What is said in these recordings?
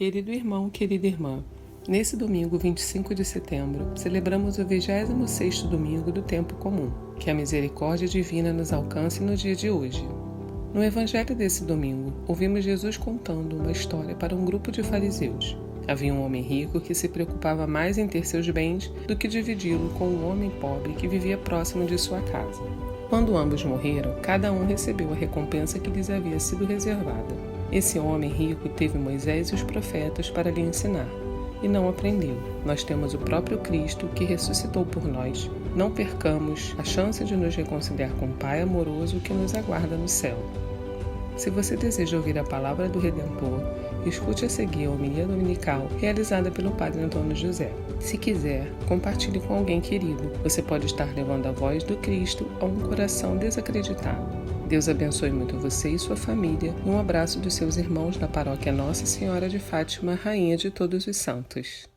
Querido irmão, querida irmã, nesse domingo 25 de setembro, celebramos o 26º domingo do tempo comum. Que a misericórdia divina nos alcance no dia de hoje. No evangelho desse domingo, ouvimos Jesus contando uma história para um grupo de fariseus. Havia um homem rico que se preocupava mais em ter seus bens do que dividi-lo com um homem pobre que vivia próximo de sua casa. Quando ambos morreram, cada um recebeu a recompensa que lhes havia sido reservada. Esse homem rico teve Moisés e os profetas para lhe ensinar, e não aprendeu. Nós temos o próprio Cristo que ressuscitou por nós. Não percamos a chance de nos reconciliar com o Pai amoroso que nos aguarda no céu. Se você deseja ouvir a palavra do Redentor, escute a seguir a homilia dominical realizada pelo Padre Antônio José. Se quiser, compartilhe com alguém querido. Você pode estar levando a voz do Cristo a um coração desacreditado. Deus abençoe muito você e sua família, e um abraço dos seus irmãos da paróquia Nossa Senhora de Fátima, Rainha de Todos os Santos.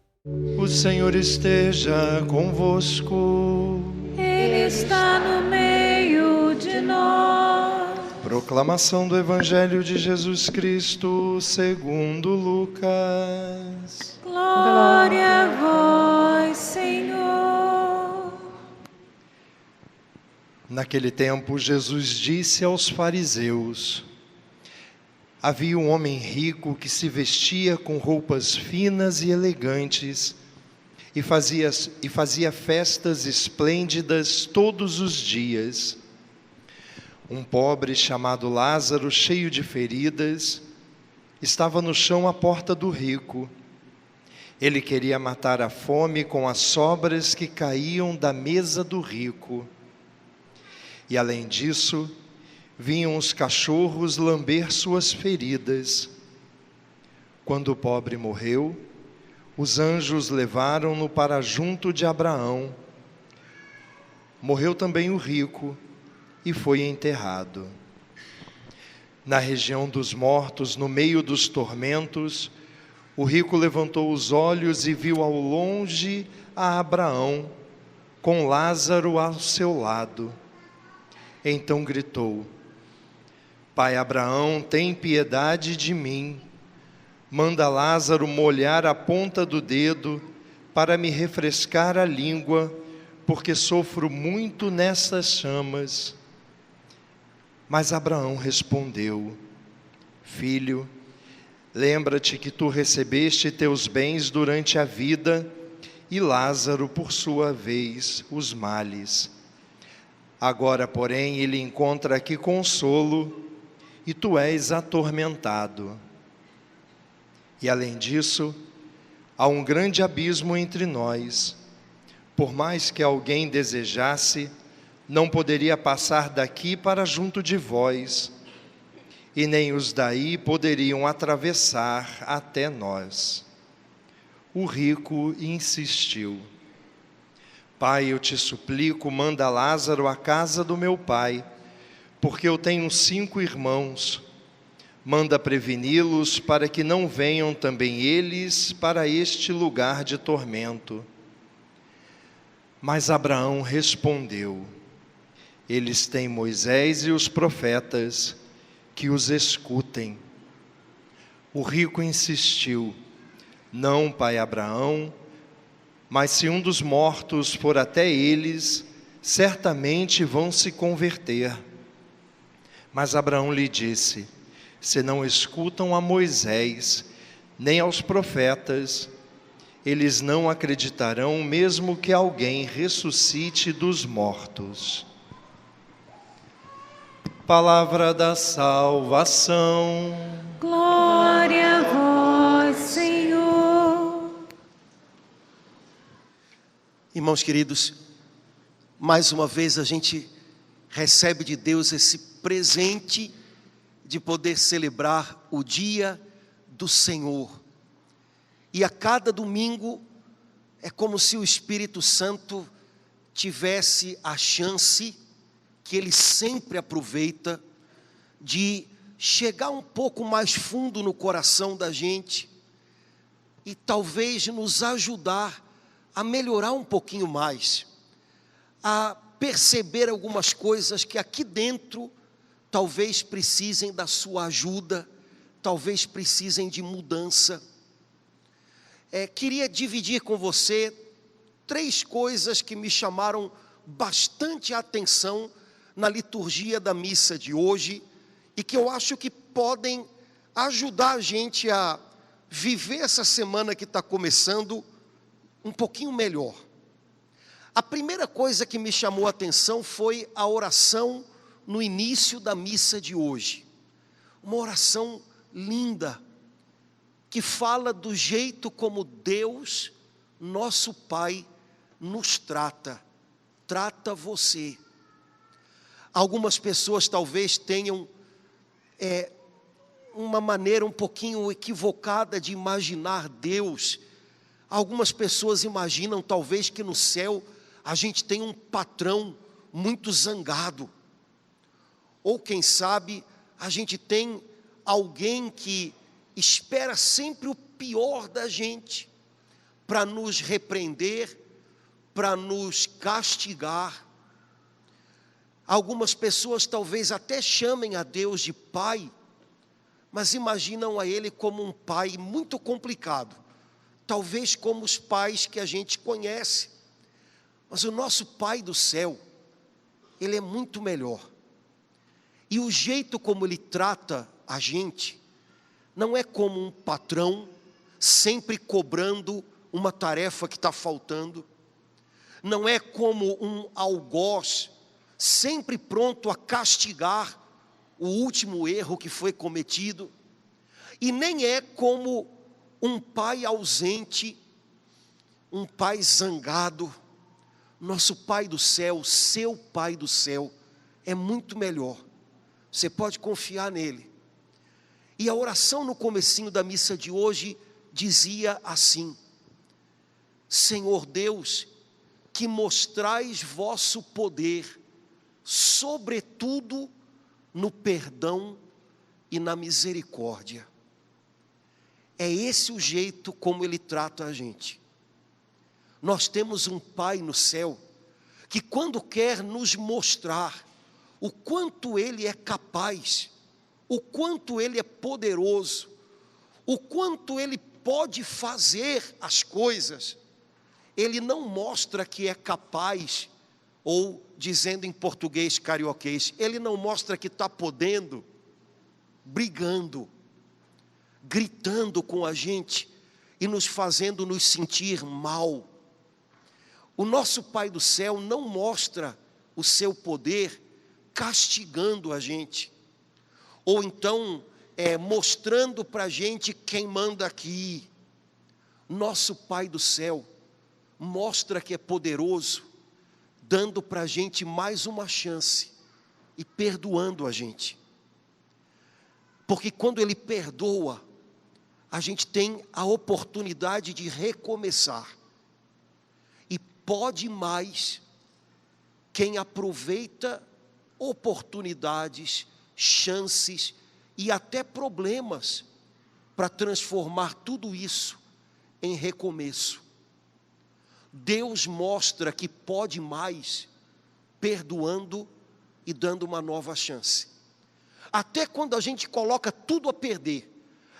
O Senhor esteja convosco. Ele está no meio de nós. Proclamação do Evangelho de Jesus Cristo segundo Lucas. Glória a vós, Senhor. Naquele tempo, Jesus disse aos fariseus: havia um homem rico que se vestia com roupas finas e elegantes e fazia festas esplêndidas todos os dias. Um pobre chamado Lázaro, cheio de feridas, estava no chão à porta do rico. Ele queria matar a fome com as sobras que caíam da mesa do rico. E além disso, vinham os cachorros lamber suas feridas. Quando o pobre morreu, os anjos levaram-no para junto de Abraão. Morreu também o rico e foi enterrado. Na região dos mortos, no meio dos tormentos, o rico levantou os olhos e viu ao longe a Abraão, com Lázaro ao seu lado. Então gritou: Pai Abraão, tem piedade de mim. Manda Lázaro molhar a ponta do dedo para me refrescar a língua, porque sofro muito nessas chamas. Mas Abraão respondeu: Filho, lembra-te que tu recebeste teus bens durante a vida, e Lázaro, por sua vez, os males. Agora, porém, ele encontra aqui consolo, e tu és atormentado. E além disso, há um grande abismo entre nós. Por mais que alguém desejasse, não poderia passar daqui para junto de vós, e nem os daí poderiam atravessar até nós. O rico insistiu: Pai, eu te suplico, manda Lázaro à casa do meu pai, porque eu tenho 5 irmãos. Manda preveni-los para que não venham também eles para este lugar de tormento. Mas Abraão respondeu: eles têm Moisés e os profetas, que os escutem. O rico insistiu: não, pai Abraão, mas se um dos mortos for até eles, certamente vão se converter. Mas Abraão lhe disse: se não escutam a Moisés, nem aos profetas, eles não acreditarão mesmo que alguém ressuscite dos mortos. Palavra da salvação. Glória a vós, Senhor. Irmãos queridos, mais uma vez a gente recebe de Deus esse presente de poder celebrar o dia do Senhor. E a cada domingo é como se o Espírito Santo tivesse a chance, que Ele sempre aproveita, de chegar um pouco mais fundo no coração da gente e talvez nos ajudar a melhorar um pouquinho mais, a perceber algumas coisas que aqui dentro talvez precisem da sua ajuda, talvez precisem de mudança. queria dividir com você 3 coisas que me chamaram bastante a atenção na liturgia da missa de hoje e que eu acho que podem ajudar a gente a viver essa semana que está começando um pouquinho melhor. A primeira coisa que me chamou a atenção foi a oração no início da missa de hoje. Uma oração linda, que fala do jeito como Deus, nosso Pai, nos trata você. Algumas pessoas talvez tenham uma maneira um pouquinho equivocada de imaginar Deus. Algumas pessoas imaginam talvez que no céu a gente tem um patrão muito zangado. Ou quem sabe a gente tem alguém que espera sempre o pior da gente para nos repreender, para nos castigar. Algumas pessoas talvez até chamem a Deus de Pai, mas imaginam a Ele como um Pai muito complicado, talvez como os pais que a gente conhece. Mas o nosso Pai do céu, Ele é muito melhor. E o jeito como Ele trata a gente, não é como um patrão, sempre cobrando uma tarefa que está faltando. Não é como um algoz, sempre pronto a castigar o último erro que foi cometido. E nem é como um pai ausente, um pai zangado. Nosso Pai do céu, seu Pai do céu, é muito melhor. Você pode confiar nele. E a oração no comecinho da missa de hoje dizia assim: Senhor Deus, que mostrais vosso poder, sobretudo no perdão e na misericórdia. É esse o jeito como Ele trata a gente. Nós temos um Pai no céu, que quando quer nos mostrar o quanto Ele é capaz, o quanto Ele é poderoso, o quanto Ele pode fazer as coisas, Ele não mostra que é capaz, ou dizendo em português carioquês, Ele não mostra que está podendo, brigando, gritando com a gente e nos fazendo nos sentir mal. O nosso Pai do céu não mostra o seu poder castigando a gente, ou então mostrando para a gente quem manda aqui. Nosso Pai do céu mostra que é poderoso, dando para a gente mais uma chance e perdoando a gente. Porque quando Ele perdoa, a gente tem a oportunidade de recomeçar. E pode mais quem aproveita oportunidades, chances e até problemas para transformar tudo isso em recomeço. Deus mostra que pode mais, perdoando e dando uma nova chance. Até quando a gente coloca tudo a perder,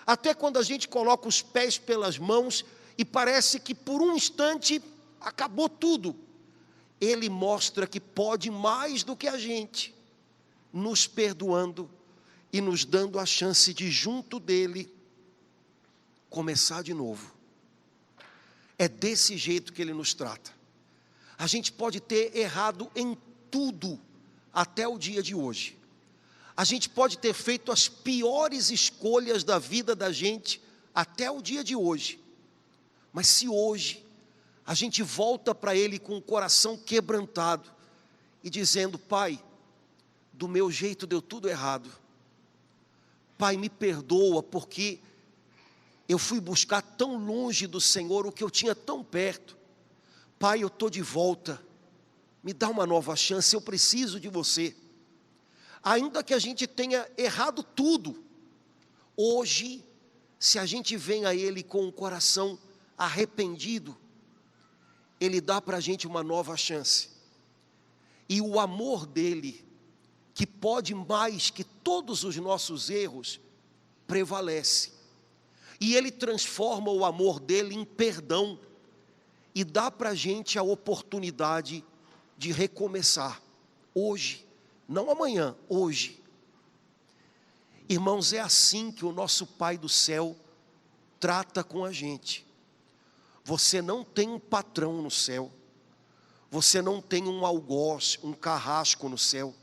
até quando a gente coloca os pés pelas mãos e parece que por um instante acabou tudo, Ele mostra que pode mais do que a gente, nos perdoando e nos dando a chance de, junto dEle, começar de novo. É desse jeito que Ele nos trata. A gente pode ter errado em tudo até o dia de hoje. A gente pode ter feito as piores escolhas da vida da gente até o dia de hoje. Mas se hoje a gente volta para Ele com o coração quebrantado e dizendo: Pai, do meu jeito deu tudo errado. Pai, me perdoa porque eu fui buscar tão longe do Senhor o que eu tinha tão perto. Pai, eu estou de volta, me dá uma nova chance, eu preciso de você. Ainda que a gente tenha errado tudo, hoje, se a gente vem a Ele com o coração arrependido, Ele dá para a gente uma nova chance. E o amor dEle, que pode mais que todos os nossos erros, prevalece. E Ele transforma o amor dele em perdão e dá para a gente a oportunidade de recomeçar hoje, não amanhã, hoje. Irmãos, é assim que o nosso Pai do céu trata com a gente. Você não tem um patrão no céu, você não tem um algoz, um carrasco no céu,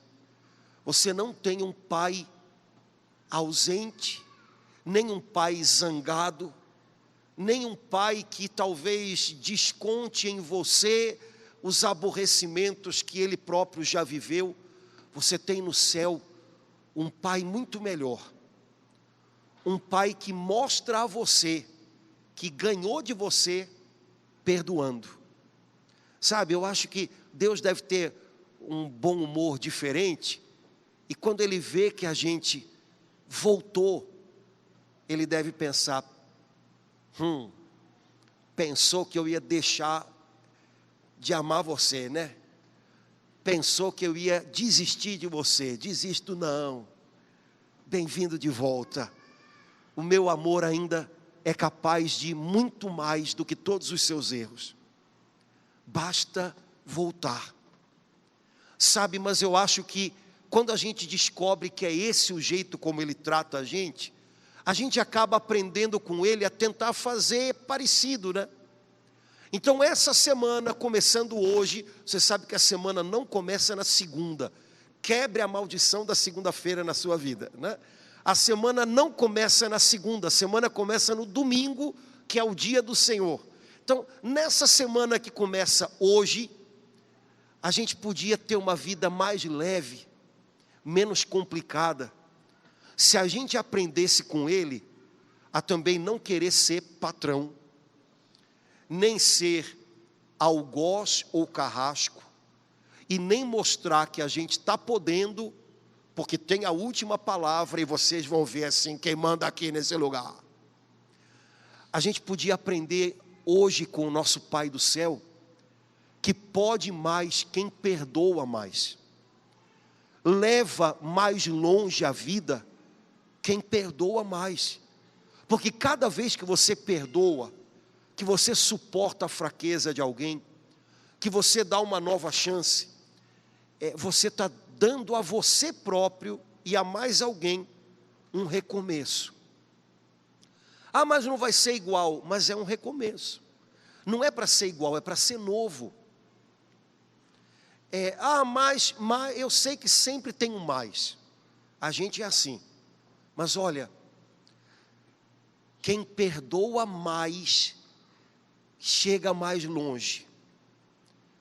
você não tem um pai ausente, nem um pai zangado, nem um pai que talvez desconte em você os aborrecimentos que ele próprio já viveu. Você tem no céu um pai muito melhor, um pai que mostra a você que ganhou de você perdoando. Sabe, eu acho que Deus deve ter um bom humor diferente, e quando Ele vê que a gente voltou, Ele deve pensar, pensou que eu ia deixar de amar você, né? Pensou que eu ia desistir de você. Desisto não, bem-vindo de volta. O meu amor ainda é capaz de muito mais do que todos os seus erros. Basta voltar. Sabe, mas eu acho que quando a gente descobre que é esse o jeito como Ele trata a gente acaba aprendendo com Ele a tentar fazer parecido, né? Então essa semana, começando hoje, você sabe que a semana não começa na segunda. Quebre a maldição da segunda-feira na sua vida, né? A semana não começa na segunda, a semana começa no domingo, que é o dia do Senhor. Então, nessa semana que começa hoje, a gente podia ter uma vida mais leve, menos complicada, se a gente aprendesse com Ele a também não querer ser patrão, nem ser algoz ou carrasco, e nem mostrar que a gente está podendo, porque tem a última palavra, e vocês vão ver assim, quem manda aqui nesse lugar. A gente podia aprender hoje com o nosso Pai do céu, que pode mais quem perdoa mais. Leva mais longe a vida quem perdoa mais. Porque cada vez que você perdoa, que você suporta a fraqueza de alguém, que você dá uma nova chance, você está dando a você próprio e a mais alguém um recomeço. Ah, mas não vai ser igual, mas é um recomeço. Não é para ser igual, é para ser novo. Mas eu sei que sempre tem um mais. A gente é assim. Mas olha, quem perdoa mais, chega mais longe.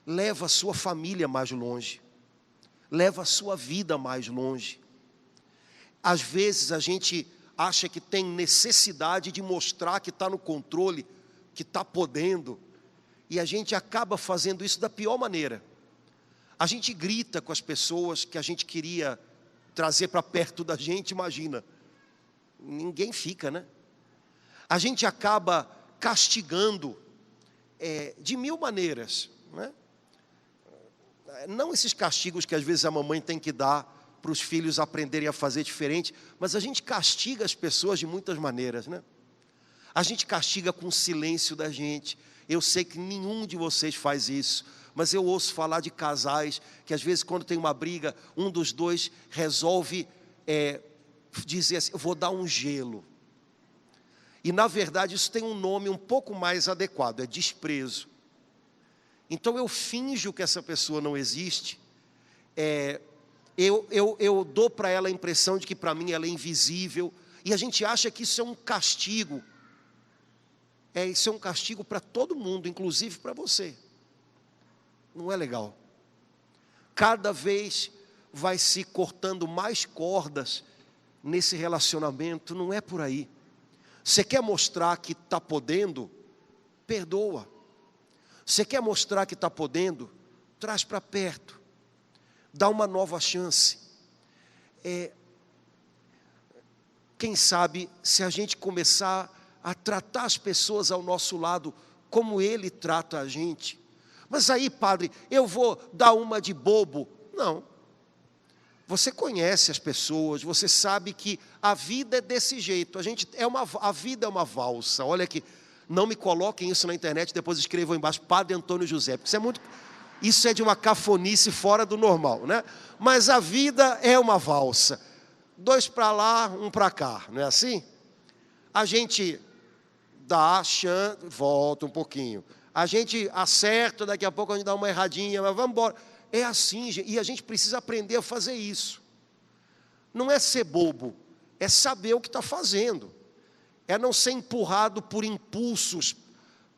Leva a sua família mais longe. Leva a sua vida mais longe. Às vezes a gente acha que tem necessidade de mostrar que está no controle, que está podendo, e a gente acaba fazendo isso da pior maneira. A gente grita com as pessoas que a gente queria trazer para perto da gente, imagina, ninguém fica, né? A gente acaba castigando de mil maneiras, né? Não esses castigos que às vezes a mamãe tem que dar para os filhos aprenderem a fazer diferente, mas a gente castiga as pessoas de muitas maneiras, né? A gente castiga com o silêncio da gente. Eu sei que nenhum de vocês faz isso, mas eu ouço falar de casais que às vezes quando tem uma briga, um dos dois resolve dizer assim, eu vou dar um gelo. E na verdade isso tem um nome um pouco mais adequado, é desprezo. Então eu finjo que essa pessoa não existe, eu dou para ela a impressão de que para mim ela é invisível, e a gente acha que isso é um castigo. Isso é um castigo para todo mundo, inclusive para você. Não é legal. Cada vez vai se cortando mais cordas nesse relacionamento, não é por aí. Você quer mostrar que está podendo? Perdoa. Você quer mostrar que está podendo? Traz para perto. Dá uma nova chance. Quem sabe, se a gente começar a tratar as pessoas ao nosso lado como Ele trata a gente. Mas aí, padre, eu vou dar uma de bobo. Não. Você conhece as pessoas, você sabe que a vida é desse jeito. A vida é uma valsa. Olha aqui, não me coloquem isso na internet, depois escrevam embaixo, Padre Antônio José, porque isso é de uma cafonice fora do normal, né? Mas a vida é uma valsa. 2 para lá, 1 para cá, não é assim? A gente dá chance, volta um pouquinho. A gente acerta, daqui a pouco a gente dá uma erradinha, mas vamos embora. É assim, gente, e a gente precisa aprender a fazer isso. Não é ser bobo, é saber o que está fazendo. É não ser empurrado por impulsos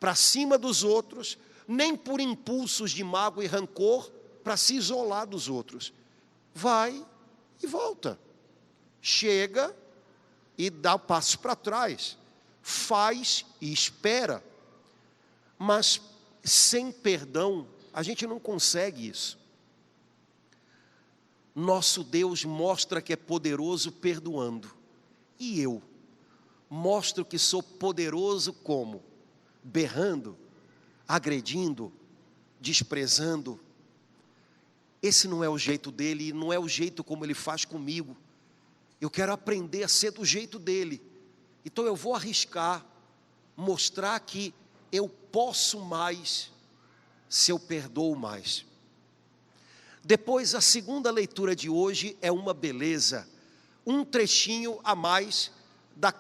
para cima dos outros, nem por impulsos de mágoa e rancor para se isolar dos outros. Vai e volta. Chega e dá passos para trás. Faz e espera. Mas sem perdão, a gente não consegue isso. Nosso Deus mostra que é poderoso perdoando. E eu mostro que sou poderoso como? Berrando, agredindo, desprezando. Esse não é o jeito dele e não é o jeito como ele faz comigo. Eu quero aprender a ser do jeito dele. Então eu vou arriscar, mostrar que eu posso mais se eu perdoo mais. Depois, a segunda leitura de hoje é uma beleza. Um trechinho a mais da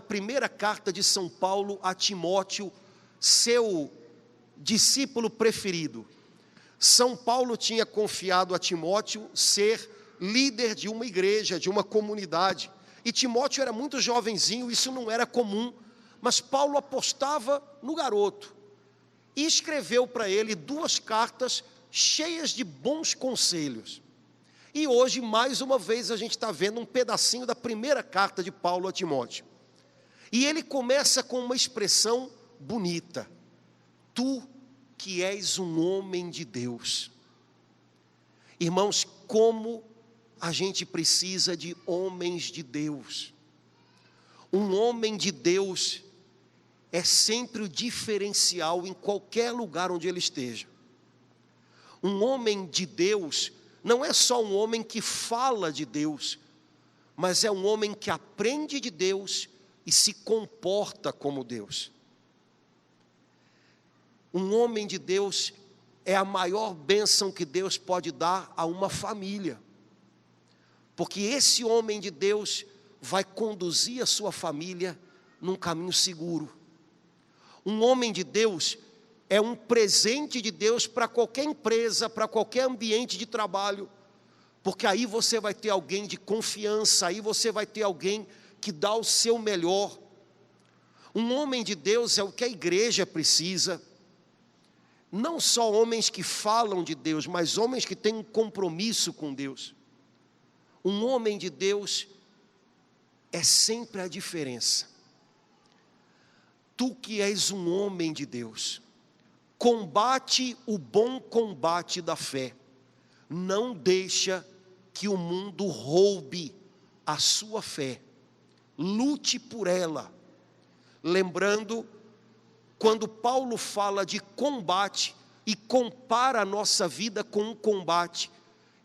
primeira carta de São Paulo a Timóteo, seu discípulo preferido. São Paulo tinha confiado a Timóteo ser líder de uma igreja, de uma comunidade. E Timóteo era muito jovenzinho, isso não era comum, mas Paulo apostava no garoto. E escreveu para ele 2 cartas cheias de bons conselhos. E hoje, mais uma vez, a gente está vendo um pedacinho da primeira carta de Paulo a Timóteo. E ele começa com uma expressão bonita. Tu que és um homem de Deus. Irmãos, como a gente precisa de homens de Deus. Um homem de Deus é sempre o diferencial em qualquer lugar onde ele esteja. Um homem de Deus não é só um homem que fala de Deus, mas é um homem que aprende de Deus e se comporta como Deus. Um homem de Deus é a maior bênção que Deus pode dar a uma família, porque esse homem de Deus vai conduzir a sua família num caminho seguro. Um homem de Deus é um presente de Deus para qualquer empresa, para qualquer ambiente de trabalho, porque aí você vai ter alguém de confiança, aí você vai ter alguém que dá o seu melhor. Um homem de Deus é o que a igreja precisa, não só homens que falam de Deus, mas homens que têm um compromisso com Deus. Um homem de Deus é sempre a diferença. Tu que és um homem de Deus, combate o bom combate da fé. Não deixa que o mundo roube a sua fé. Lute por ela. Lembrando, quando Paulo fala de combate e compara a nossa vida com um combate,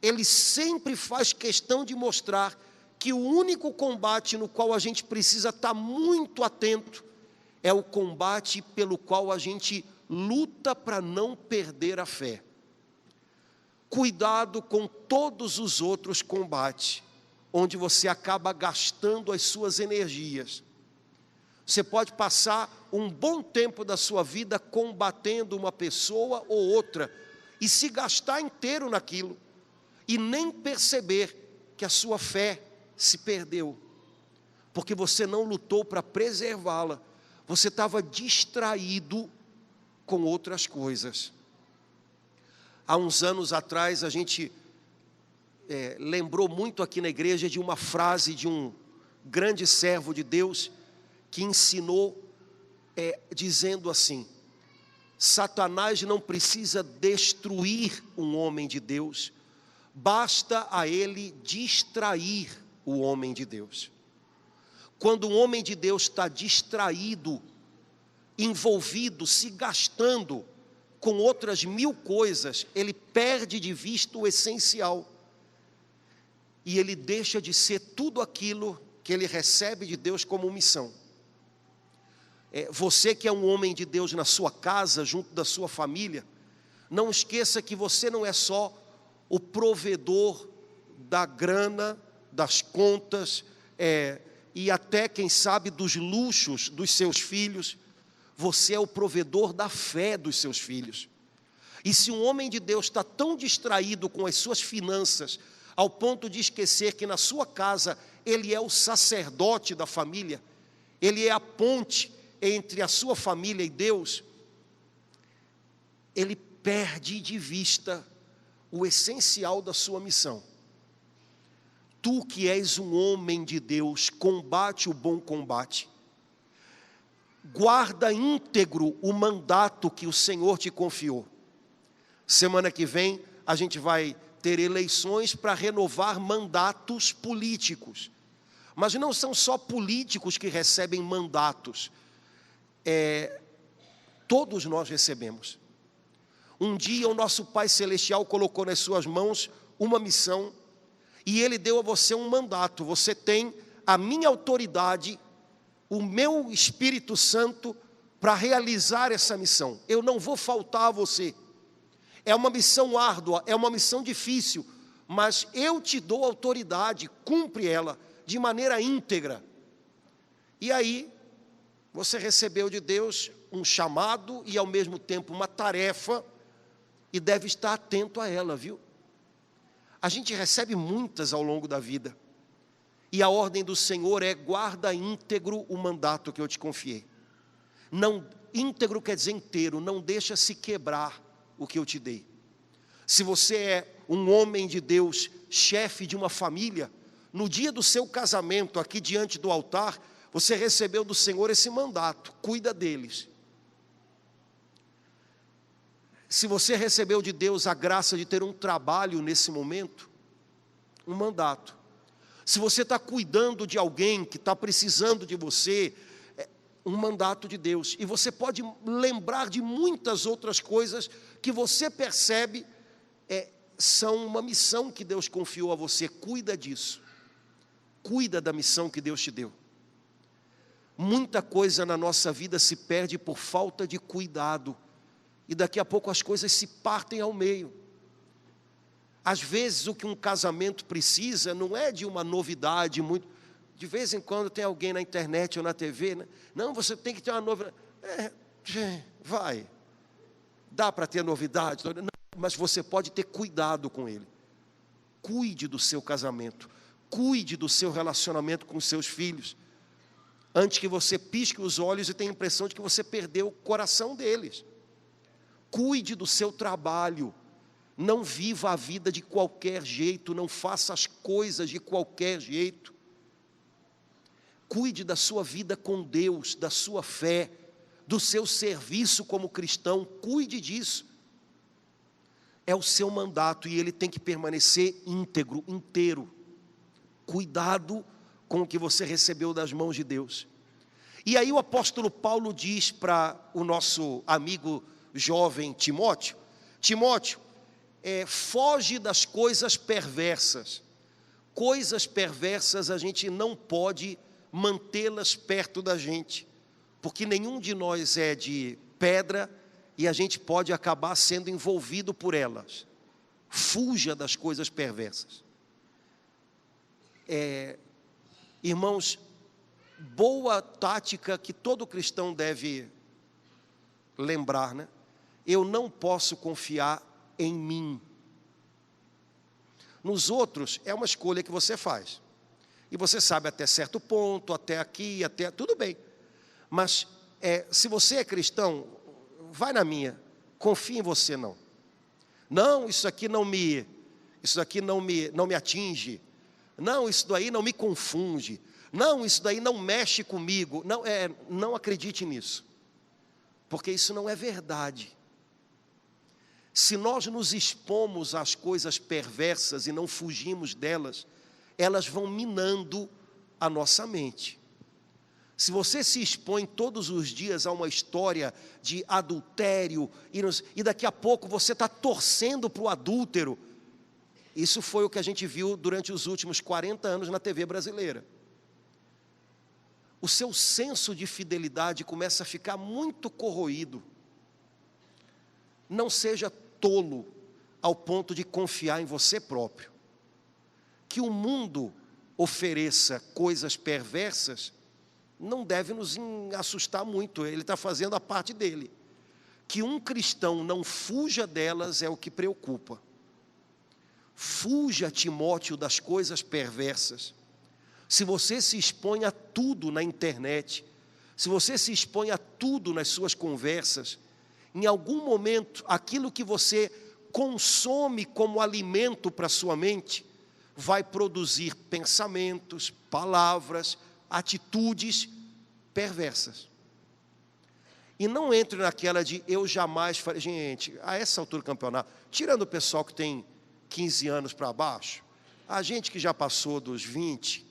ele sempre faz questão de mostrar que o único combate no qual a gente precisa estar muito atento é o combate pelo qual a gente luta para não perder a fé. Cuidado com todos os outros combates, onde você acaba gastando as suas energias. Você pode passar um bom tempo da sua vida combatendo uma pessoa ou outra e se gastar inteiro naquilo e nem perceber que a sua fé se perdeu, porque você não lutou para preservá-la, você estava distraído com outras coisas. Há uns anos atrás a gente lembrou muito aqui na igreja de uma frase de um grande servo de Deus que ensinou dizendo assim: Satanás não precisa destruir um homem de Deus, basta a ele distrair o homem de Deus. Quando um homem de Deus está distraído, envolvido, se gastando com outras 1000 coisas, ele perde de vista o essencial. e ele deixa de ser tudo aquilo que ele recebe de Deus como missão. Você que é um homem de Deus na sua casa, junto da sua família, não esqueça que você não é só o provedor da grana, das contas, e até, quem sabe, dos luxos dos seus filhos. Você é o provedor da fé dos seus filhos. E se um homem de Deus está tão distraído com as suas finanças, ao ponto de esquecer que na sua casa ele é o sacerdote da família, ele é a ponte entre a sua família e Deus, ele perde de vista o essencial da sua missão. Tu que és um homem de Deus, combate o bom combate, guarda íntegro o mandato que o Senhor te confiou. Semana que vem a gente vai ter eleições para renovar mandatos políticos, mas não são só políticos que recebem mandatos, todos nós recebemos. Um dia o nosso Pai Celestial colocou nas suas mãos uma missão, e Ele deu a você um mandato. Você tem a minha autoridade, o meu Espírito Santo, para realizar essa missão. Eu não vou faltar a você. É uma missão árdua, é uma missão difícil, mas eu te dou autoridade, cumpre ela de maneira íntegra. E aí, você recebeu de Deus um chamado e ao mesmo tempo uma tarefa, e deve estar atento a ela, viu? A gente recebe muitas ao longo da vida, e a ordem do Senhor é: guarda íntegro o mandato que eu te confiei. Não, íntegro quer dizer inteiro, não deixa se quebrar o que eu te dei. Se você é um homem de Deus, chefe de uma família, no dia do seu casamento, aqui diante do altar, você recebeu do Senhor esse mandato: cuida deles. Se você recebeu de Deus a graça de ter um trabalho nesse momento, um mandato. Se você está cuidando de alguém que está precisando de você, um mandato de Deus. E você pode lembrar de muitas outras coisas que você percebe são uma missão que Deus confiou a você. Cuida disso. Cuida da missão que Deus te deu. Muita coisa na nossa vida se perde por falta de cuidado. E daqui a pouco as coisas se partem ao meio. Às vezes o que um casamento precisa não é de uma novidade muito. De vez em quando tem alguém na internet ou na TV, né? Não, você tem que ter uma novidade. Vai. Dá para ter novidade? Não, mas você pode ter cuidado com ele. Cuide do seu casamento. Cuide do seu relacionamento com os seus filhos. Antes que você pisque os olhos e tenha a impressão de que você perdeu o coração deles. Cuide do seu trabalho. Não viva a vida de qualquer jeito. Não faça as coisas de qualquer jeito. Cuide da sua vida com Deus, da sua fé, do seu serviço como cristão. Cuide disso. É o seu mandato e ele tem que permanecer íntegro, inteiro. Cuidado com o que você recebeu das mãos de Deus. E aí o apóstolo Paulo diz para o nosso amigo jovem Timóteo: Timóteo, foge das coisas perversas. Coisas perversas a gente não pode mantê-las perto da gente, porque nenhum de nós é de pedra e a gente pode acabar sendo envolvido por elas. Fuja das coisas perversas. Irmãos, boa tática que todo cristão deve lembrar, né? Eu não posso confiar em mim. Nos outros é uma escolha que você faz. E você sabe até certo ponto, até aqui, até tudo bem. Mas se você é cristão, vai na minha. Confia em você não. Não, isso aqui não me atinge. Não, isso daí não me confunde. Não, isso daí não mexe comigo. Não acredite nisso. Porque isso não é verdade. Se nós nos expomos às coisas perversas e não fugimos delas, elas vão minando a nossa mente. Se você se expõe todos os dias a uma história de adultério, e daqui a pouco você está torcendo para o adúltero, Isso foi o que a gente viu durante os últimos 40 anos na TV brasileira. O seu senso de fidelidade começa a ficar muito corroído. Não seja tolo ao ponto de confiar em você próprio. Que o mundo ofereça coisas perversas não deve nos assustar muito, ele está fazendo a parte dele. Que um cristão não fuja delas é o que preocupa. Fuja, Timóteo, das coisas perversas. Se você se expõe a tudo na internet, se você se expõe a tudo nas suas conversas, em algum momento, aquilo que você consome como alimento para a sua mente, vai produzir pensamentos, palavras, atitudes perversas. E não entre naquela de eu jamais farei. Gente, a essa altura do campeonato, tirando o pessoal que tem 15 anos para baixo, a gente que já passou dos 20,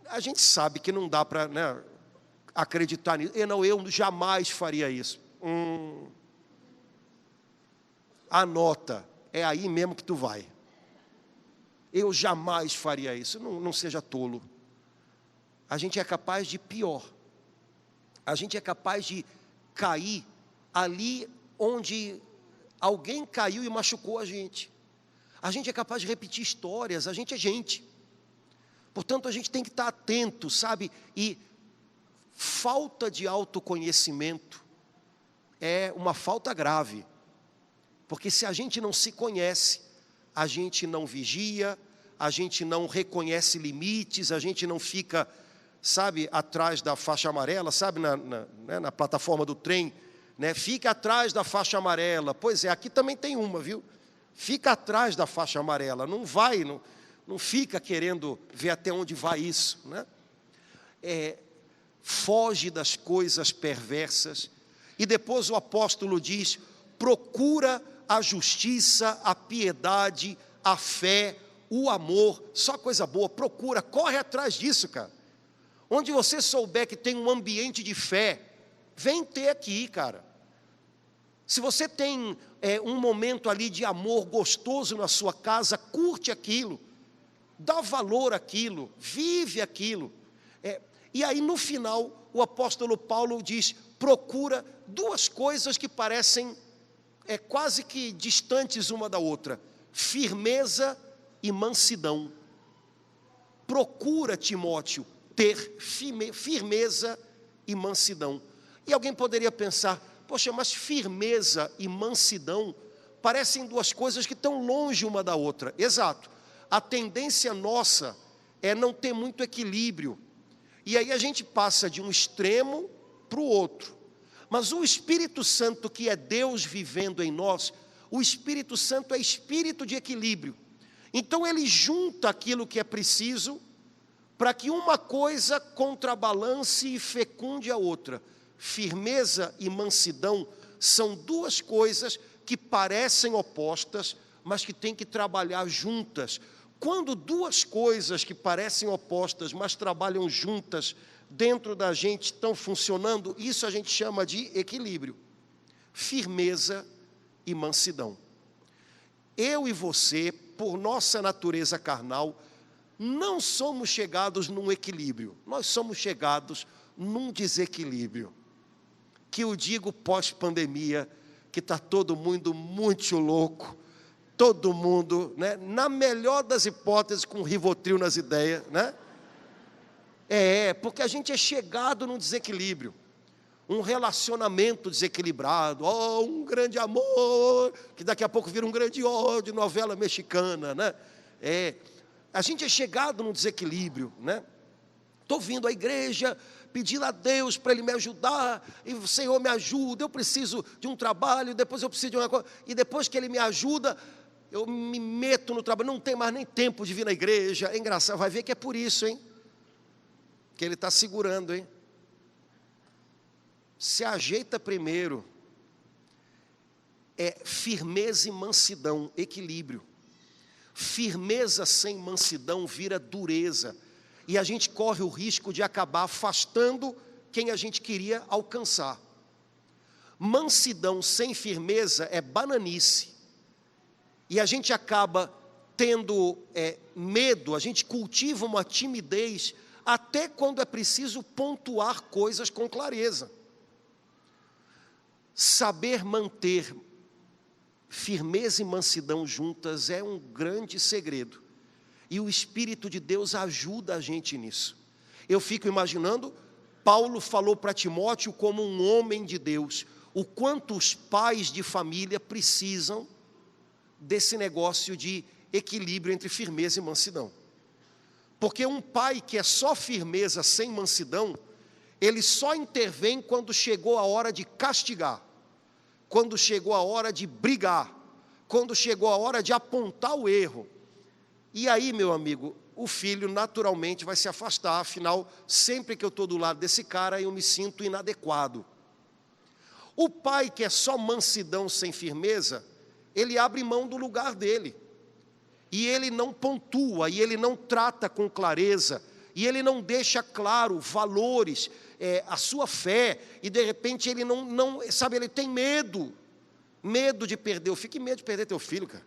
a gente sabe que não dá para, né, acreditar nisso. Eu jamais faria isso. Anota, é aí mesmo que tu vai. Eu jamais faria isso. Não seja tolo. A gente é capaz de pior. A gente é capaz de cair ali onde alguém caiu e machucou a gente. A gente é capaz de repetir histórias, a gente é gente. Portanto, a gente tem que estar atento, sabe? E falta de autoconhecimento é uma falta grave. Porque se a gente não se conhece, a gente não vigia, a gente não reconhece limites, a gente não fica, sabe, atrás da faixa amarela, sabe, na plataforma do trem, né? Fica atrás da faixa amarela. Pois é, aqui também tem uma, viu? Fica atrás da faixa amarela, não vai, não fica querendo ver até onde vai isso, né? Foge das coisas perversas. E depois o apóstolo diz, procura a justiça, a piedade, a fé, o amor, só coisa boa, procura, corre atrás disso, cara. Onde você souber que tem um ambiente de fé, vem ter aqui, cara. Se você tem um momento ali de amor gostoso na sua casa, curte aquilo, dá valor àquilo, vive aquilo. E aí no final, o apóstolo Paulo diz, procura duas coisas que parecem quase que distantes uma da outra, firmeza e mansidão. Procura, Timóteo, ter firmeza e mansidão. E alguém poderia pensar, poxa, mas firmeza e mansidão parecem duas coisas que estão longe uma da outra. Exato. A tendência nossa é não ter muito equilíbrio. E aí a gente passa de um extremo para o outro. Mas o Espírito Santo, que é Deus vivendo em nós, o Espírito Santo é espírito de equilíbrio. Então ele junta aquilo que é preciso para que uma coisa contrabalance e fecunde a outra. Firmeza e mansidão são duas coisas que parecem opostas, mas que têm que trabalhar juntas. Quando duas coisas que parecem opostas, mas trabalham juntas dentro da gente, estão funcionando, isso a gente chama de equilíbrio. Firmeza e mansidão. Eu e você, por nossa natureza carnal, não somos chegados num equilíbrio, nós somos chegados num desequilíbrio. Que eu digo pós-pandemia, que está todo mundo muito louco, todo mundo, né, na melhor das hipóteses, com Rivotril nas ideias, né? Porque a gente é chegado num desequilíbrio, um relacionamento desequilibrado, um grande amor, que daqui a pouco vira um grande ódio, novela mexicana, né? A gente é chegado num desequilíbrio, né? Estou vindo à igreja, pedindo a Deus para Ele me ajudar, e o Senhor me ajuda, eu preciso de um trabalho, depois eu preciso de uma coisa, e depois que Ele me ajuda, eu me meto no trabalho, não tem mais nem tempo de vir na igreja. É engraçado, vai ver que é por isso, hein? Que Ele está segurando, hein? Se ajeita primeiro. Firmeza e mansidão, equilíbrio. Firmeza sem mansidão vira dureza. E a gente corre o risco de acabar afastando quem a gente queria alcançar. Mansidão sem firmeza é bananice. E a gente acaba tendo medo, a gente cultiva uma timidez, até quando é preciso pontuar coisas com clareza. Saber manter firmeza e mansidão juntas é um grande segredo. E o Espírito de Deus ajuda a gente nisso. Eu fico imaginando, Paulo falou para Timóteo como um homem de Deus, o quanto os pais de família precisam desse negócio de equilíbrio entre firmeza e mansidão. Porque um pai que é só firmeza sem mansidão, ele só intervém quando chegou a hora de castigar, quando chegou a hora de brigar, quando chegou a hora de apontar o erro. E aí, meu amigo, o filho naturalmente vai se afastar, afinal, sempre que eu estou do lado desse cara, eu me sinto inadequado. O pai que é só mansidão sem firmeza, ele abre mão do lugar dele, e ele não pontua, e ele não trata com clareza, e ele não deixa claro valores, a sua fé, e de repente ele não sabe, ele tem medo de perder. Eu fico com medo de perder teu filho, cara.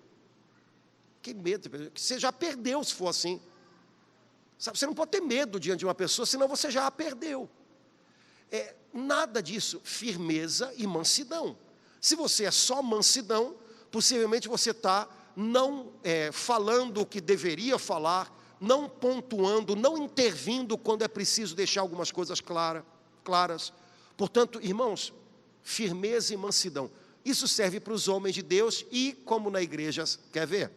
Que medo de perder, que você já perdeu se for assim. Sabe, você não pode ter medo diante de uma pessoa, senão você já a perdeu. Nada disso, firmeza e mansidão. Se você é só mansidão, possivelmente você está não falando o que deveria falar, não pontuando, não intervindo quando é preciso deixar algumas coisas claras. Portanto, irmãos, firmeza e mansidão. Isso serve para os homens de Deus e como na igreja, quer ver?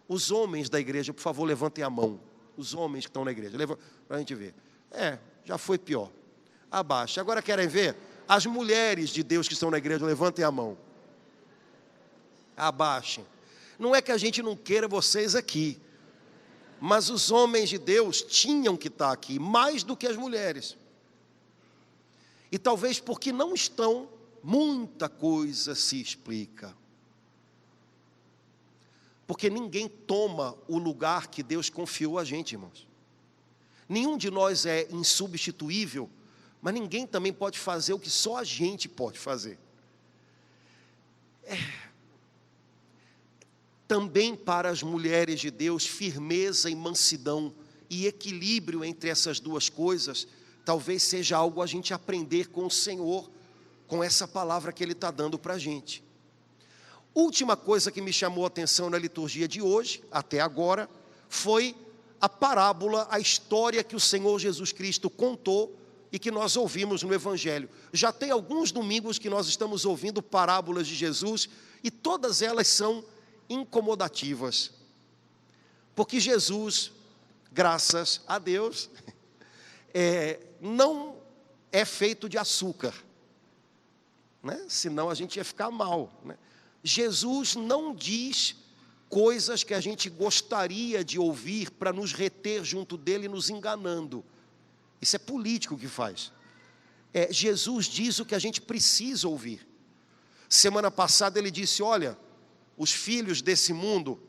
Os homens da igreja, por favor, levantem a mão. Os homens que estão na igreja, para a gente ver. Já foi pior. Abaixa. Agora querem ver? As mulheres de Deus que estão na igreja, levantem a mão. Abaixem. Não é que a gente não queira vocês aqui, mas os homens de Deus tinham que estar aqui, mais do que as mulheres. E talvez porque não estão, muita coisa se explica. Porque ninguém toma o lugar que Deus confiou a gente, irmãos. Nenhum de nós é insubstituível, mas ninguém também pode fazer o que só a gente pode fazer. Também para as mulheres de Deus, firmeza e mansidão e equilíbrio entre essas duas coisas, talvez seja algo a gente aprender com o Senhor, com essa palavra que Ele está dando para a gente. Última coisa que me chamou a atenção na liturgia de hoje, até agora, foi a parábola, a história que o Senhor Jesus Cristo contou e que nós ouvimos no Evangelho. Já tem alguns domingos que nós estamos ouvindo parábolas de Jesus e todas elas são incomodativas. Porque Jesus, graças a Deus, não é feito de açúcar, né? Senão a gente ia ficar mal, né? Jesus não diz coisas que a gente gostaria de ouvir para nos reter junto dele, nos enganando. Isso é político que faz. Jesus diz o que a gente precisa ouvir. Semana passada ele disse, olha, os filhos desse mundo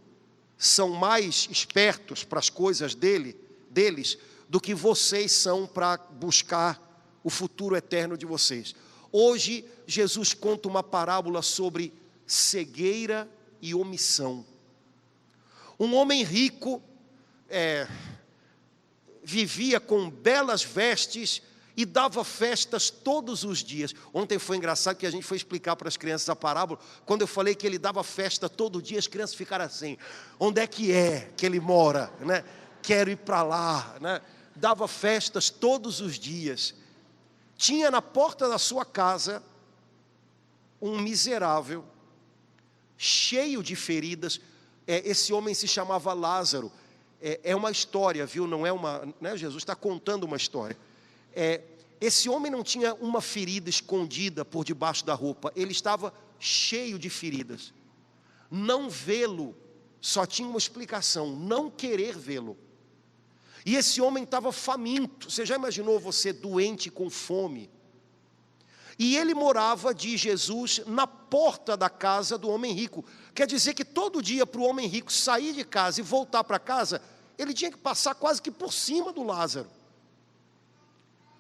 são mais espertos para as coisas deles do que vocês são para buscar o futuro eterno de vocês. Hoje, Jesus conta uma parábola sobre cegueira e omissão. Um homem rico vivia com belas vestes e dava festas todos os dias. Ontem foi engraçado que a gente foi explicar para as crianças a parábola. Quando eu falei que ele dava festa todo dia, as crianças ficaram assim, onde é que ele mora, né? Quero ir para lá, né? Dava festas todos os dias. Tinha na porta da sua casa um miserável, cheio de feridas. Esse homem se chamava Lázaro. É uma história, viu? Não é uma, né? Jesus está contando uma história. Esse homem não tinha uma ferida escondida por debaixo da roupa. Ele estava cheio de feridas. Não vê-lo só tinha uma explicação: não querer vê-lo. E esse homem estava faminto. Você já imaginou você doente com fome? E ele morava, diz Jesus, na porta da casa do homem rico. Quer dizer que todo dia para o homem rico sair de casa e voltar para casa, ele tinha que passar quase que por cima do Lázaro.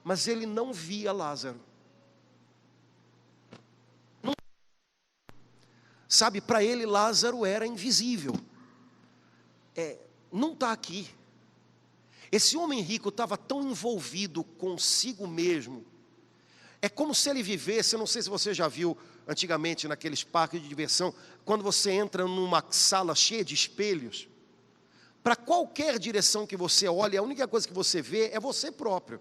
Mas ele não via Lázaro. Sabe, para ele Lázaro era invisível. Não está aqui. Esse homem rico estava tão envolvido consigo mesmo. É como se ele vivesse, eu não sei se você já viu antigamente naqueles parques de diversão, quando você entra numa sala cheia de espelhos, para qualquer direção que você olhe, a única coisa que você vê é você próprio.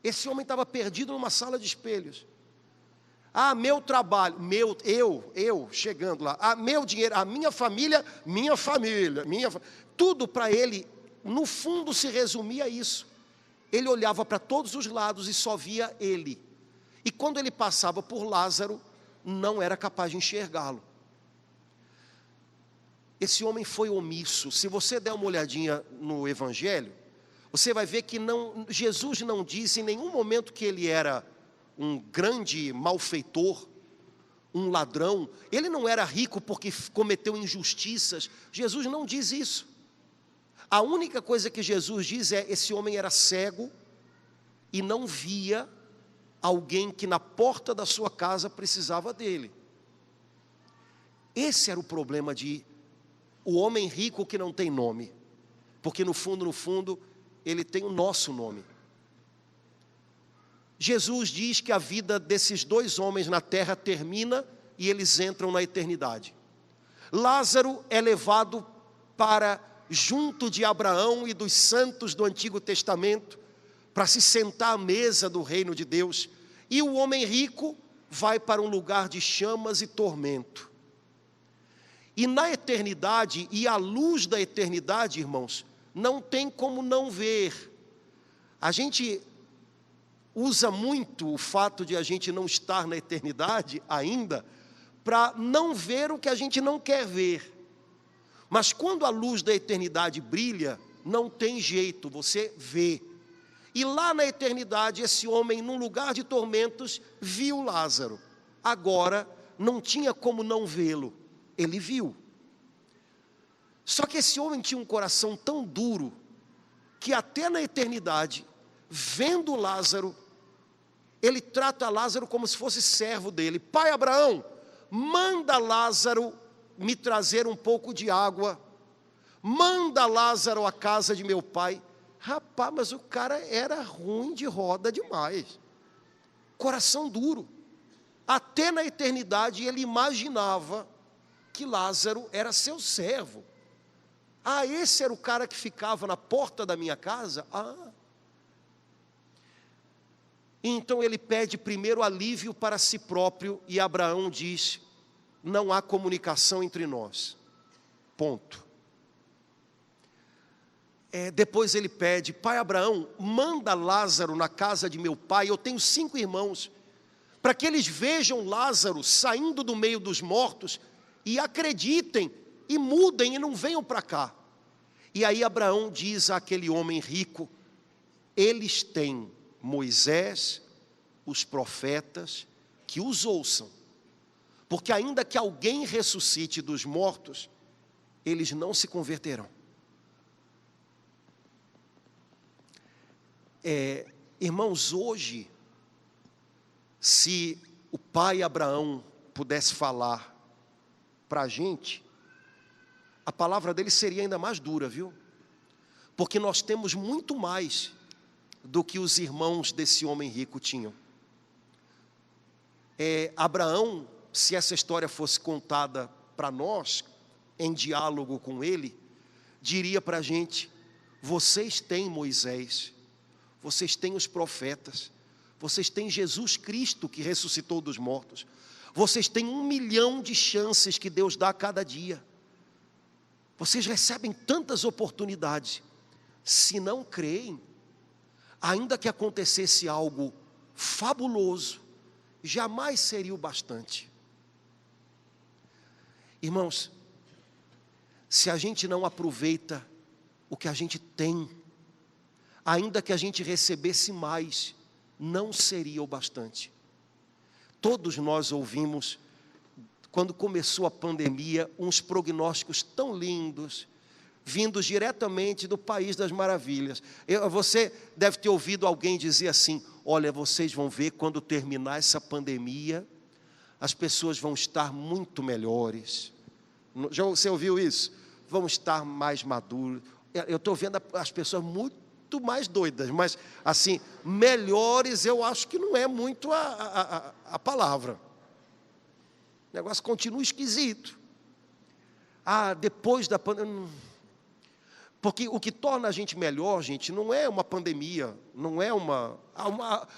Esse homem estava perdido numa sala de espelhos. Meu trabalho, eu chegando lá, meu dinheiro, a minha família, tudo para ele, no fundo se resumia a isso. Ele olhava para todos os lados e só via ele. E quando ele passava por Lázaro, não era capaz de enxergá-lo. Esse homem foi omisso. Se você der uma olhadinha no Evangelho, você vai ver que Jesus não disse em nenhum momento que ele era um grande malfeitor, um ladrão. Ele não era rico porque cometeu injustiças. Jesus não diz isso. A única coisa que Jesus diz é: esse homem era cego e não via alguém que na porta da sua casa precisava dele. Esse era o problema de o homem rico que não tem nome, porque no fundo, ele tem o nosso nome. Jesus diz que a vida desses dois homens na terra termina e eles entram na eternidade. Lázaro é levado para junto de Abraão e dos santos do Antigo Testamento, para se sentar à mesa do reino de Deus, e o homem rico vai para um lugar de chamas e tormento. E na eternidade, e à luz da eternidade, irmãos, não tem como não ver. A gente usa muito o fato de a gente não estar na eternidade ainda, para não ver o que a gente não quer ver. Mas quando a luz da eternidade brilha, não tem jeito, você vê. E lá na eternidade, esse homem, num lugar de tormentos, viu Lázaro. Agora, não tinha como não vê-lo, ele viu. Só que esse homem tinha um coração tão duro, que até na eternidade, vendo Lázaro, ele trata Lázaro como se fosse servo dele. Pai Abraão, manda Lázaro me trazer um pouco de água, manda Lázaro à casa de meu pai. Rapaz, mas o cara era ruim de roda demais, coração duro. Até na eternidade ele imaginava que Lázaro era seu servo. Esse era o cara que ficava na porta da minha casa? Então ele pede primeiro alívio para si próprio, e Abraão diz: não há comunicação entre nós, ponto. Depois ele pede: pai Abraão, manda Lázaro na casa de meu pai, eu tenho 5 irmãos, para que eles vejam Lázaro saindo do meio dos mortos, e acreditem, e mudem, e não venham para cá. E aí Abraão diz àquele homem rico: eles têm Moisés, os profetas, que os ouçam, porque ainda que alguém ressuscite dos mortos, eles não se converterão. Irmãos, hoje, se o pai Abraão pudesse falar para a gente, a palavra dele seria ainda mais dura, viu? Porque nós temos muito mais do que os irmãos desse homem rico tinham. Abraão, se essa história fosse contada para nós, em diálogo com ele, diria para a gente: vocês têm Moisés, vocês têm os profetas, vocês têm Jesus Cristo que ressuscitou dos mortos, vocês têm 1 milhão de chances que Deus dá a cada dia, vocês recebem tantas oportunidades. Se não creem, ainda que acontecesse algo fabuloso, jamais seria o bastante. Irmãos, se a gente não aproveita o que a gente tem, ainda que a gente recebesse mais, não seria o bastante. Todos nós ouvimos, quando começou a pandemia, uns prognósticos tão lindos, vindos diretamente do País das Maravilhas. Você deve ter ouvido alguém dizer assim: olha, vocês vão ver quando terminar essa pandemia, as pessoas vão estar muito melhores. Já você ouviu isso? Vão estar mais maduros. Eu estou vendo as pessoas muito mais doidas, mas assim, melhores eu acho que não é muito a palavra. O negócio continua esquisito. Depois da pandemia. Porque o que torna a gente melhor, gente, não é uma pandemia, não é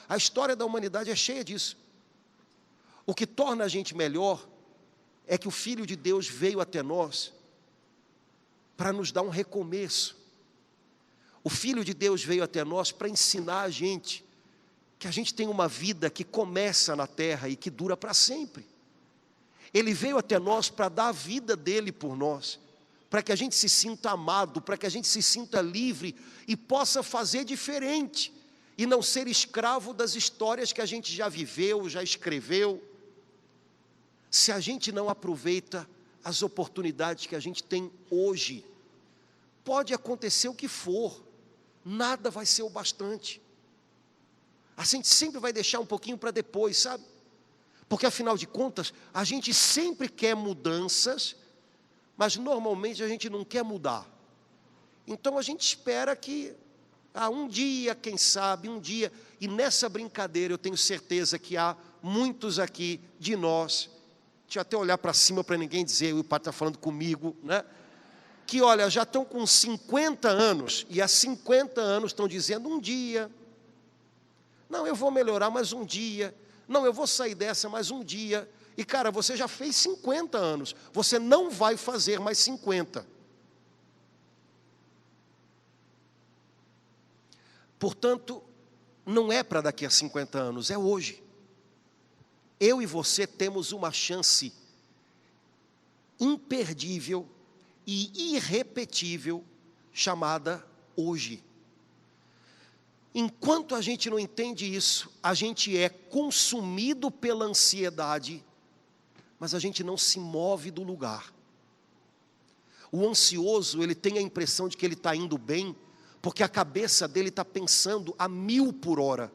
a história da humanidade é cheia disso. O que torna a gente melhor é que o Filho de Deus veio até nós para nos dar um recomeço. O Filho de Deus veio até nós para ensinar a gente que a gente tem uma vida que começa na terra e que dura para sempre. Ele veio até nós para dar a vida dele por nós, para que a gente se sinta amado, para que a gente se sinta livre e possa fazer diferente, e não ser escravo das histórias que a gente já viveu, já escreveu. Se a gente não aproveita as oportunidades que a gente tem hoje, pode acontecer o que for, nada vai ser o bastante. A gente sempre vai deixar um pouquinho para depois, sabe? Porque afinal de contas, a gente sempre quer mudanças, mas normalmente a gente não quer mudar. Então a gente espera que, um dia, quem sabe, um dia, e nessa brincadeira eu tenho certeza que há muitos aqui de nós, deixa eu até olhar para cima para ninguém dizer, o pai está falando comigo, né? Que olha, já estão com 50 anos, e há 50 anos estão dizendo um dia, não, eu vou melhorar mais um dia, não, eu vou sair dessa mais um dia. E cara, você já fez 50 anos, você não vai fazer mais 50. Portanto, não é para daqui a 50 anos, é hoje. Eu e você temos uma chance imperdível e irrepetível chamada hoje. Enquanto a gente não entende isso, a gente é consumido pela ansiedade, mas a gente não se move do lugar. O ansioso, ele tem a impressão de que ele está indo bem, porque a cabeça dele está pensando a 1000 por hora.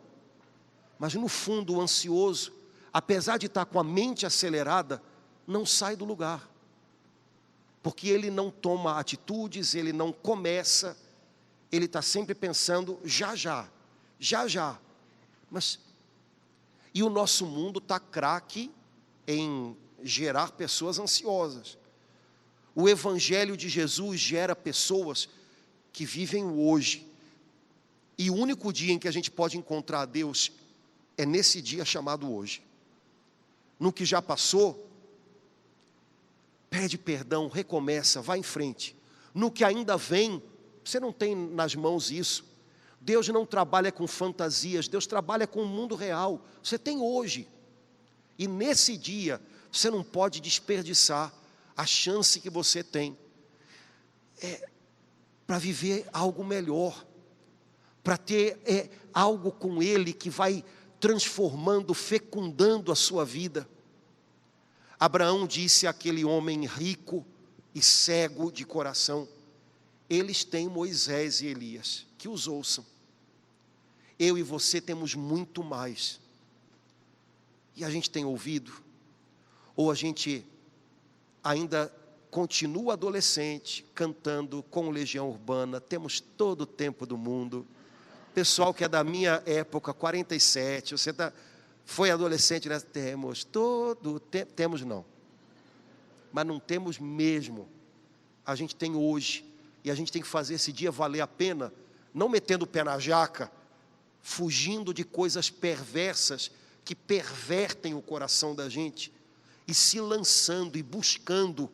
Mas no fundo o ansioso, apesar de estar com a mente acelerada, não sai do lugar. Porque ele não toma atitudes, ele não começa, ele está sempre pensando já já. E o nosso mundo está craque em gerar pessoas ansiosas. O Evangelho de Jesus gera pessoas que vivem o hoje. E o único dia em que a gente pode encontrar a Deus é nesse dia chamado hoje. No que já passou, pede perdão, recomeça, vai em frente. No que ainda vem, você não tem nas mãos isso. Deus não trabalha com fantasias, Deus trabalha com o mundo real. Você tem hoje. E nesse dia, você não pode desperdiçar a chance que você tem para viver algo melhor, para ter algo com Ele que vai transformando, fecundando a sua vida. Abraão disse àquele homem rico e cego de coração: eles têm Moisés e Elias, que os ouçam. Eu e você temos muito mais. E a gente tem ouvido? Ou a gente ainda continua adolescente, cantando com Legião Urbana, temos todo o tempo do mundo. Pessoal que é da minha época, 47, você foi adolescente, né? Temos todo o tempo, temos não. Mas não temos mesmo. A gente tem hoje, e a gente tem que fazer esse dia valer a pena, não metendo o pé na jaca, fugindo de coisas perversas, que pervertem o coração da gente, e se lançando e buscando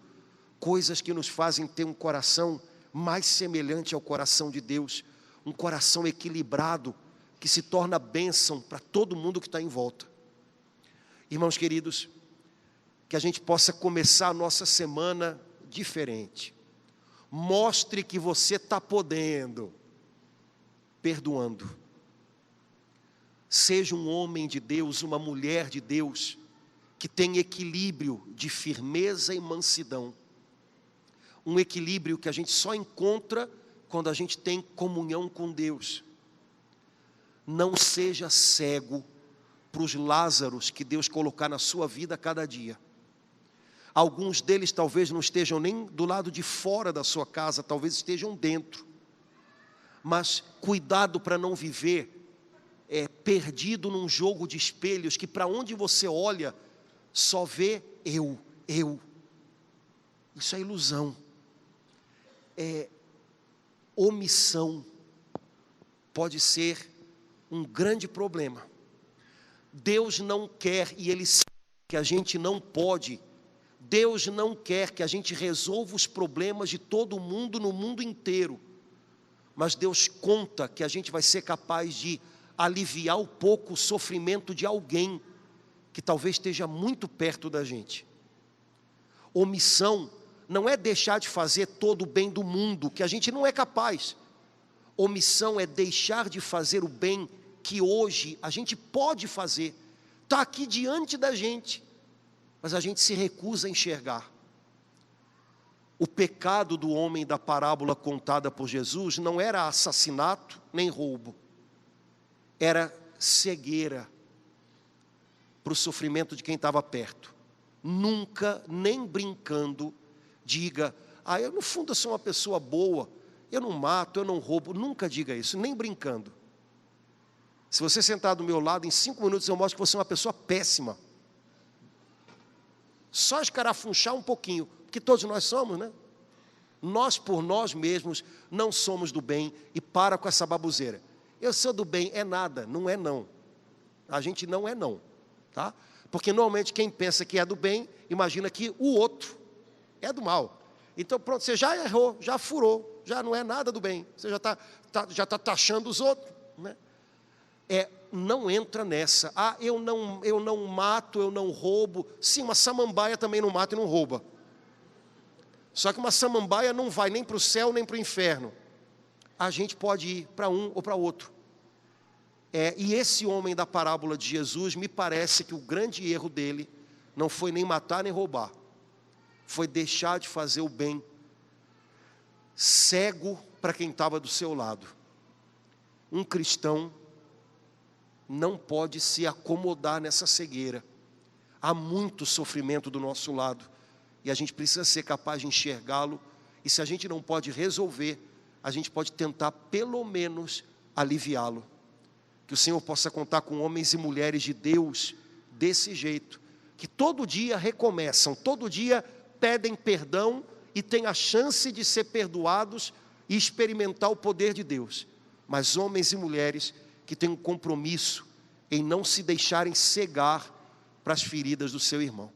coisas que nos fazem ter um coração mais semelhante ao coração de Deus, um coração equilibrado, que se torna bênção para todo mundo que está em volta. Irmãos queridos, que a gente possa começar a nossa semana diferente. Mostre que você está podendo, perdoando. Seja um homem de Deus, uma mulher de Deus, que tem equilíbrio de firmeza e mansidão. Um equilíbrio que a gente só encontra quando a gente tem comunhão com Deus. Não seja cego para os Lázaros que Deus colocar na sua vida a cada dia. Alguns deles talvez não estejam nem do lado de fora da sua casa, talvez estejam dentro. Mas cuidado para não viver perdido num jogo de espelhos, que para onde você olha, só vê eu. Isso é ilusão. Omissão pode ser um grande problema. Deus não quer, e Ele sabe que a gente não pode. Deus não quer que a gente resolva os problemas de todo mundo no mundo inteiro. Mas Deus conta que a gente vai ser capaz de aliviar um pouco o sofrimento de alguém que talvez esteja muito perto da gente. Omissão não é deixar de fazer todo o bem do mundo, que a gente não é capaz. Omissão é deixar de fazer o bem que hoje a gente pode fazer. Está aqui diante da gente, mas a gente se recusa a enxergar. O pecado do homem da parábola contada por Jesus não era assassinato nem roubo. Era cegueira para o sofrimento de quem estava perto. Nunca, nem brincando, diga: eu no fundo eu sou uma pessoa boa, eu não mato, eu não roubo. Nunca diga isso, nem brincando. Se você sentar do meu lado, em 5 minutos eu mostro que você é uma pessoa péssima. Só escarafunchar um pouquinho, porque todos nós somos, né? Nós por nós mesmos não somos do bem, e para com essa baboseira. Eu sou do bem, é nada, não é não. A gente não é não, tá? Porque normalmente quem pensa que é do bem, imagina que o outro é do mal. Então pronto, você já errou, já furou, já não é nada do bem. Você já está taxando os outros, né? Não entra nessa. Eu não mato, eu não roubo. Sim, uma samambaia também não mata e não rouba. Só que uma samambaia não vai nem para o céu nem para o inferno. A gente pode ir para um ou para outro. E esse homem da parábola de Jesus, me parece que o grande erro dele não foi nem matar nem roubar. Foi deixar de fazer o bem, cego para quem estava do seu lado. Um cristão não pode se acomodar nessa cegueira. Há muito sofrimento do nosso lado, e a gente precisa ser capaz de enxergá-lo, e se a gente não pode resolver, a gente pode tentar pelo menos aliviá-lo. Que o Senhor possa contar com homens e mulheres de Deus desse jeito, que todo dia recomeçam, todo dia pedem perdão e têm a chance de ser perdoados e experimentar o poder de Deus. Mas homens e mulheres que têm um compromisso em não se deixarem cegar para as feridas do seu irmão.